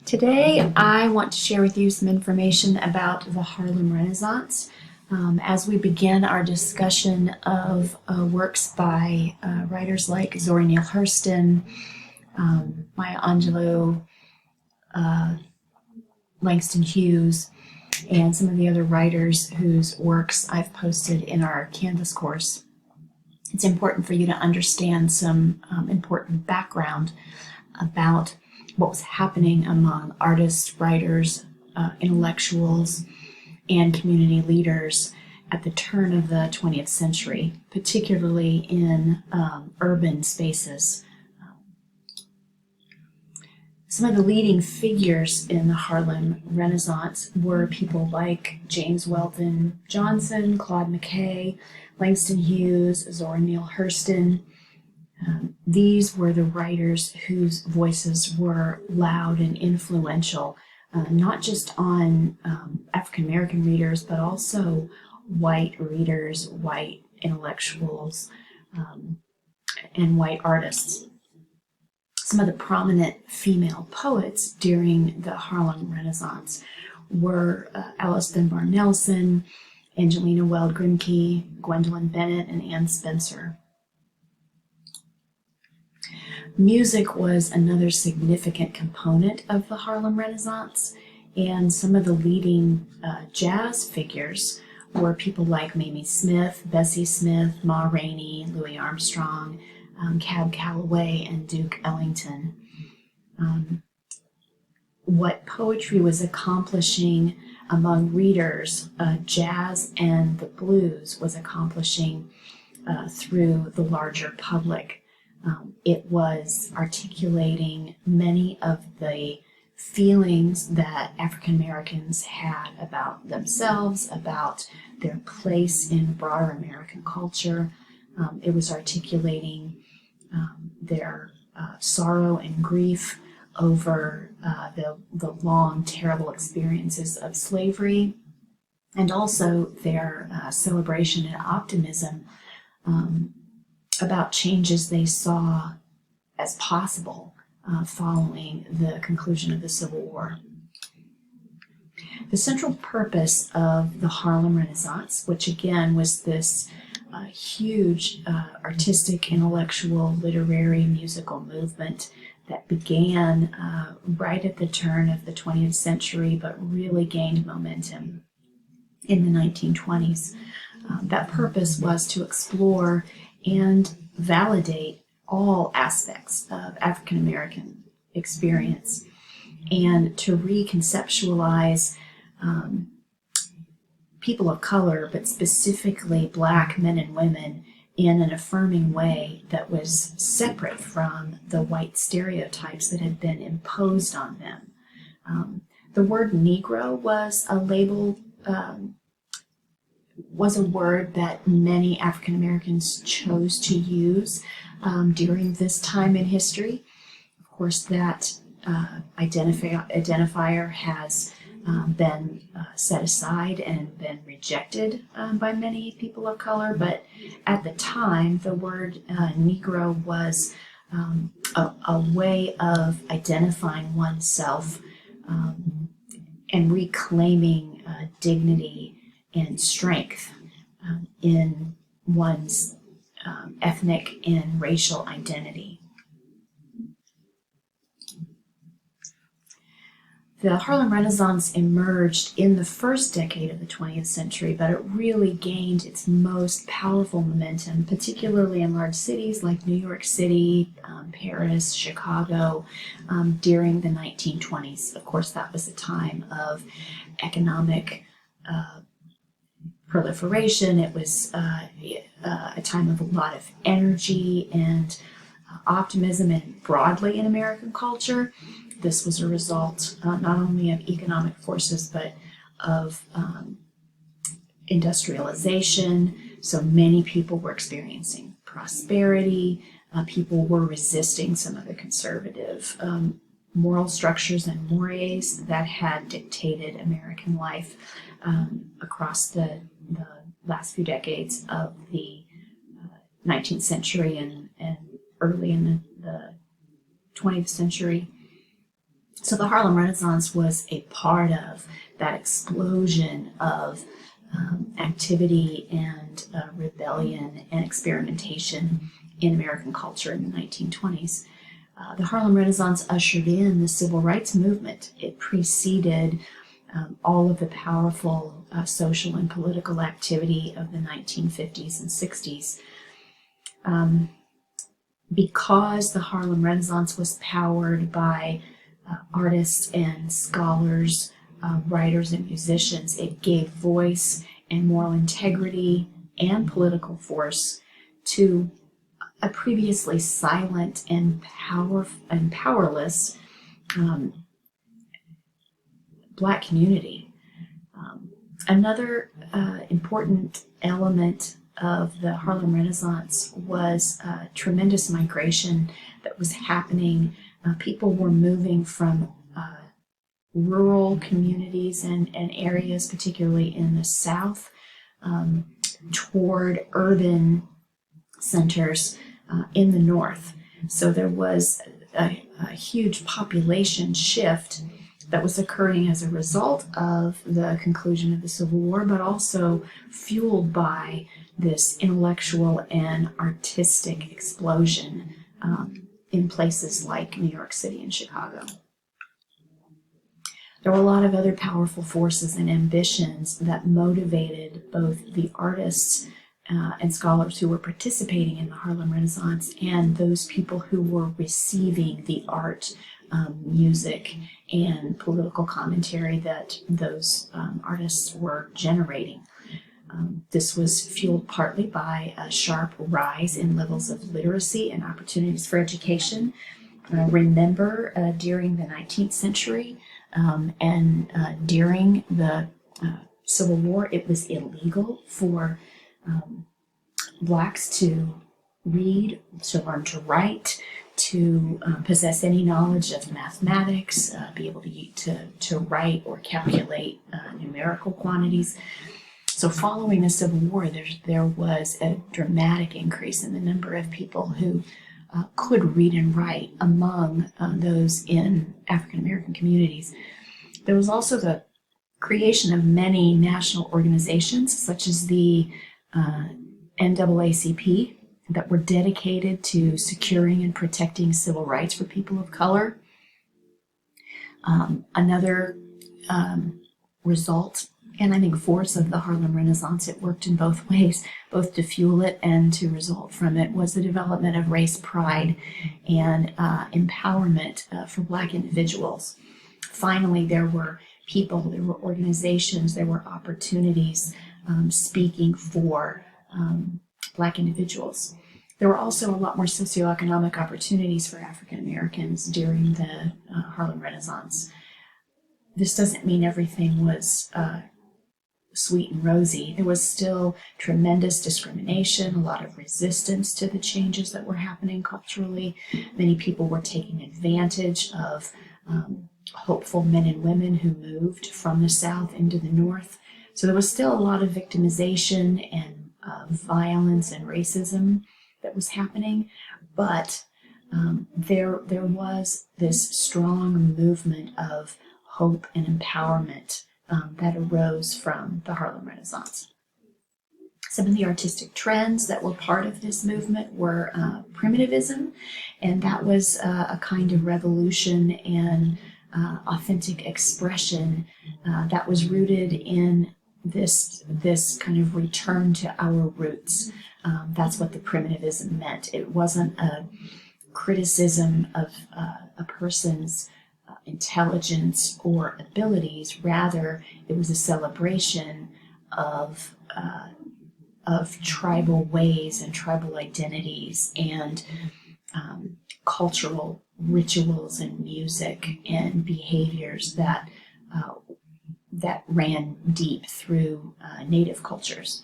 Today, I want to share with you some information about the Harlem Renaissance. As we begin our discussion of works by writers like Zora Neale Hurston, Maya Angelou, Langston Hughes, and some of the other writers whose works I've posted in our Canvas course, it's important for you to understand some important background about what was happening among artists, writers, intellectuals, and community leaders at the turn of the 20th century, particularly in urban spaces. Some of the leading figures in the Harlem Renaissance were people like James Weldon Johnson, Claude McKay, Langston Hughes, Zora Neale Hurston. These were the writers whose voices were loud and influential, not just on African American readers, but also white readers, white intellectuals, and white artists. Some of the prominent female poets during the Harlem Renaissance were Alice Dunbar Nelson, Angelina Weld Grimke, Gwendolyn Bennett, and Anne Spencer. Music was another significant component of the Harlem Renaissance, and some of the leading jazz figures were people like Mamie Smith, Bessie Smith, Ma Rainey, Louis Armstrong, Cab Calloway, and Duke Ellington. What poetry was accomplishing among readers, jazz and the blues was accomplishing through the larger public. It was articulating many of the feelings that African Americans had about themselves, about their place in broader American culture. It was articulating their sorrow and grief over the long, terrible experiences of slavery, and also their celebration and optimism about changes they saw as possible following the conclusion of the Civil War. The central purpose of the Harlem Renaissance, which again was this huge artistic, intellectual, literary, musical movement that began right at the turn of the 20th century, but really gained momentum in the 1920s. That purpose was to explore and validate all aspects of African American experience and to reconceptualize people of color, but specifically Black men and women, in an affirming way that was separate from the white stereotypes that had been imposed on them. The word Negro was a label, was a word that many African Americans chose to use during this time in history. Of course, that identifier has been set aside and been rejected by many people of color, but at the time the word Negro was a way of identifying oneself and reclaiming dignity and strength in one's ethnic and racial identity. The Harlem Renaissance emerged in the first decade of the 20th century, but it really gained its most powerful momentum, particularly in large cities like New York City, Paris, Chicago, during the 1920s. Of course, that was a time of economic proliferation. It was a time of a lot of energy and optimism, and broadly in American culture. This was a result not only of economic forces, but of industrialization. So many people were experiencing prosperity. People were resisting some of the conservative moral structures and mores that had dictated American life across the last few decades of the 19th century and early in the 20th century. So the Harlem Renaissance was a part of that explosion of activity and rebellion and experimentation in American culture in the 1920s. The Harlem Renaissance ushered in the civil rights movement. It preceded all of the powerful social and political activity of the 1950s and 60s. Because the Harlem Renaissance was powered by artists and scholars, writers and musicians, it gave voice and moral integrity and political force to a previously silent and powerless Black community. Another important element of the Harlem Renaissance was tremendous migration that was happening. People were moving from rural communities and areas, particularly in the South, toward urban centers in the North. So there was a huge population shift that was occurring as a result of the conclusion of the Civil War, but also fueled by this intellectual and artistic explosion in places like New York City and Chicago. There were a lot of other powerful forces and ambitions that motivated both the artists and scholars who were participating in the Harlem Renaissance and those people who were receiving the art, music, and political commentary that those artists were generating. This was fueled partly by a sharp rise in levels of literacy and opportunities for education. Remember, during the 19th century and during the Civil War, it was illegal for Blacks to read, to learn to write, to possess any knowledge of mathematics, be able to write or calculate numerical quantities. So following the Civil War, there was a dramatic increase in the number of people who could read and write among those in African American communities. There was also the creation of many national organizations, such as the NAACP, that were dedicated to securing and protecting civil rights for people of color. Another result, and I think force, of the Harlem Renaissance, it worked in both ways, both to fuel it and to result from it, was the development of race pride and empowerment for Black individuals. Finally, there were people, there were organizations, there were opportunities speaking for Black individuals. There were also a lot more socioeconomic opportunities for African Americans during the Harlem Renaissance. This doesn't mean everything was sweet and rosy. There was still tremendous discrimination, a lot of resistance to the changes that were happening culturally. Many people were taking advantage of hopeful men and women who moved from the South into the North. So there was still a lot of victimization and violence and racism that was happening, but there was this strong movement of hope and empowerment that arose from the Harlem Renaissance. Some of the artistic trends that were part of this movement were primitivism, and that was a kind of revolution and authentic expression that was rooted in this kind of return to our roots. That's what the primitivism meant. It wasn't a criticism of a person's intelligence or abilities. Rather, it was a celebration of tribal ways and tribal identities and cultural rituals and music and behaviors that ran deep through native cultures.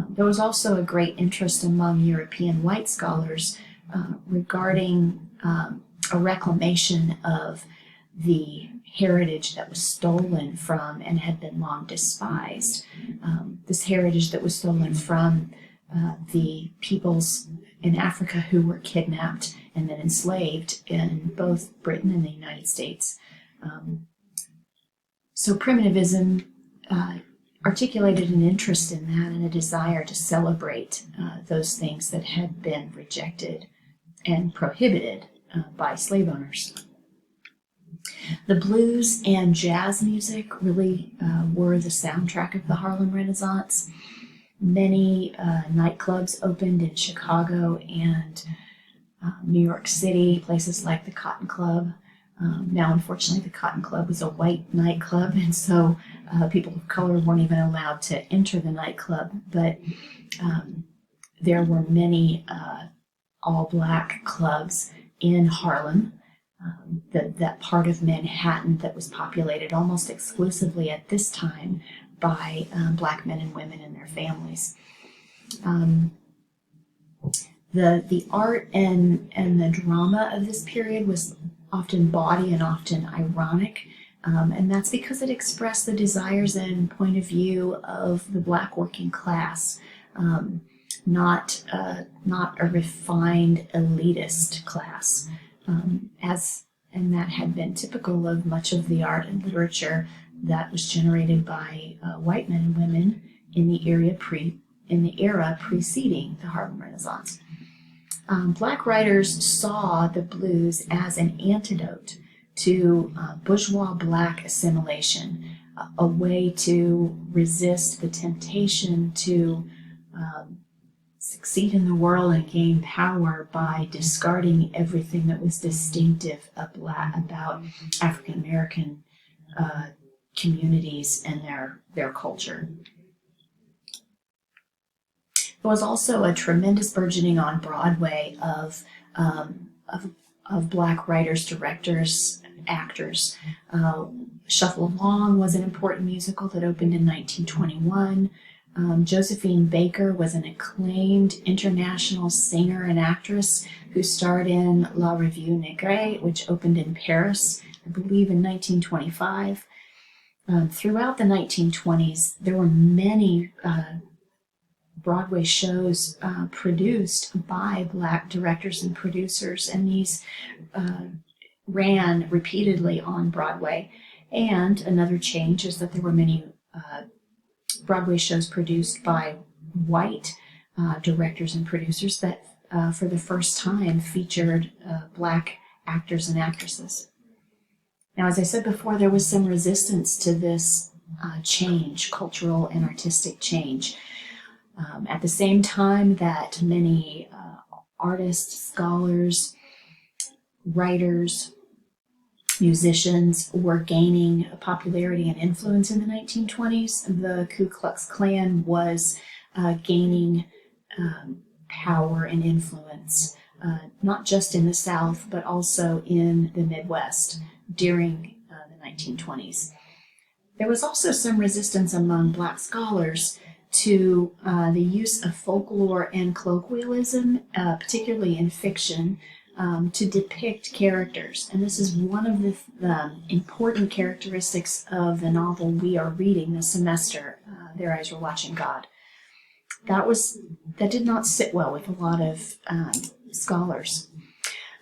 There was also a great interest among European white scholars regarding a reclamation of the heritage that was stolen from and had been long despised. This heritage that was stolen from the peoples in Africa who were kidnapped and then enslaved in both Britain and the United States. So primitivism articulated an interest in that and a desire to celebrate those things that had been rejected and prohibited by slave owners. The blues and jazz music really were the soundtrack of the Harlem Renaissance. Many nightclubs opened in Chicago and New York City, places like the Cotton Club. Now, unfortunately, the Cotton Club was a white nightclub, and so people of color weren't even allowed to enter the nightclub. But there were many all-black clubs in Harlem, that part of Manhattan that was populated almost exclusively at this time by black men and women and their families. The art and the drama of this period was often bawdy and often ironic, and that's because it expressed the desires and point of view of the black working class, not a refined elitist class, and that had been typical of much of the art and literature that was generated by white men and women in the era preceding the Harlem Renaissance. Black writers saw the blues as an antidote to bourgeois black assimilation, a way to resist the temptation to succeed in the world and gain power by discarding everything that was distinctive about African American communities and their culture. There was also a tremendous burgeoning on Broadway of black writers, directors, actors. Shuffle Along was an important musical that opened in 1921. Josephine Baker was an acclaimed international singer and actress who starred in La Revue Negre, which opened in Paris, I believe, in 1925. Throughout the 1920s, there were many Broadway shows produced by black directors and producers, and these ran repeatedly on Broadway. And another change is that there were many Broadway shows produced by white directors and producers that for the first time featured black actors and actresses. Now, as I said before, there was some resistance to this change, cultural and artistic change. At the same time that many artists, scholars, writers, musicians were gaining popularity and influence in the 1920s, the Ku Klux Klan was gaining power and influence, not just in the South, but also in the Midwest during the 1920s. There was also some resistance among black scholars to the use of folklore and colloquialism, particularly in fiction, to depict characters. And this is one of the important characteristics of the novel we are reading this semester, Their Eyes Were Watching God. That did not sit well with a lot of scholars.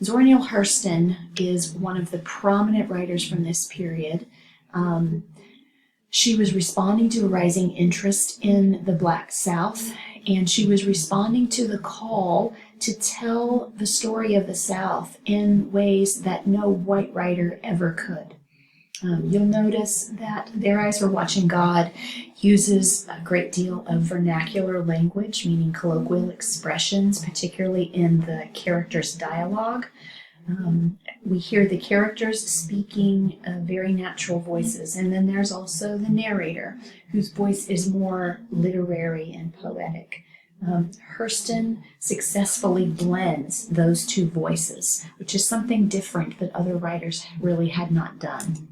Zora Neale Hurston is one of the prominent writers from this period. She was responding to a rising interest in the Black South, and she was responding to the call to tell the story of the South in ways that no white writer ever could. You'll notice that Their Eyes Were Watching God uses a great deal of vernacular language, meaning colloquial expressions, particularly in the characters' dialogue. We hear the characters speaking very natural voices, and then there's also the narrator, whose voice is more literary and poetic. Hurston successfully blends those two voices, which is something different that other writers really had not done.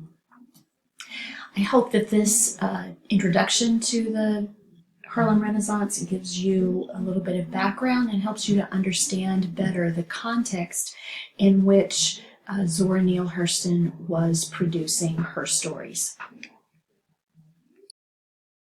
I hope that this introduction to the Harlem Renaissance gives you a little bit of background and helps you to understand better the context in which Zora Neale Hurston was producing her stories.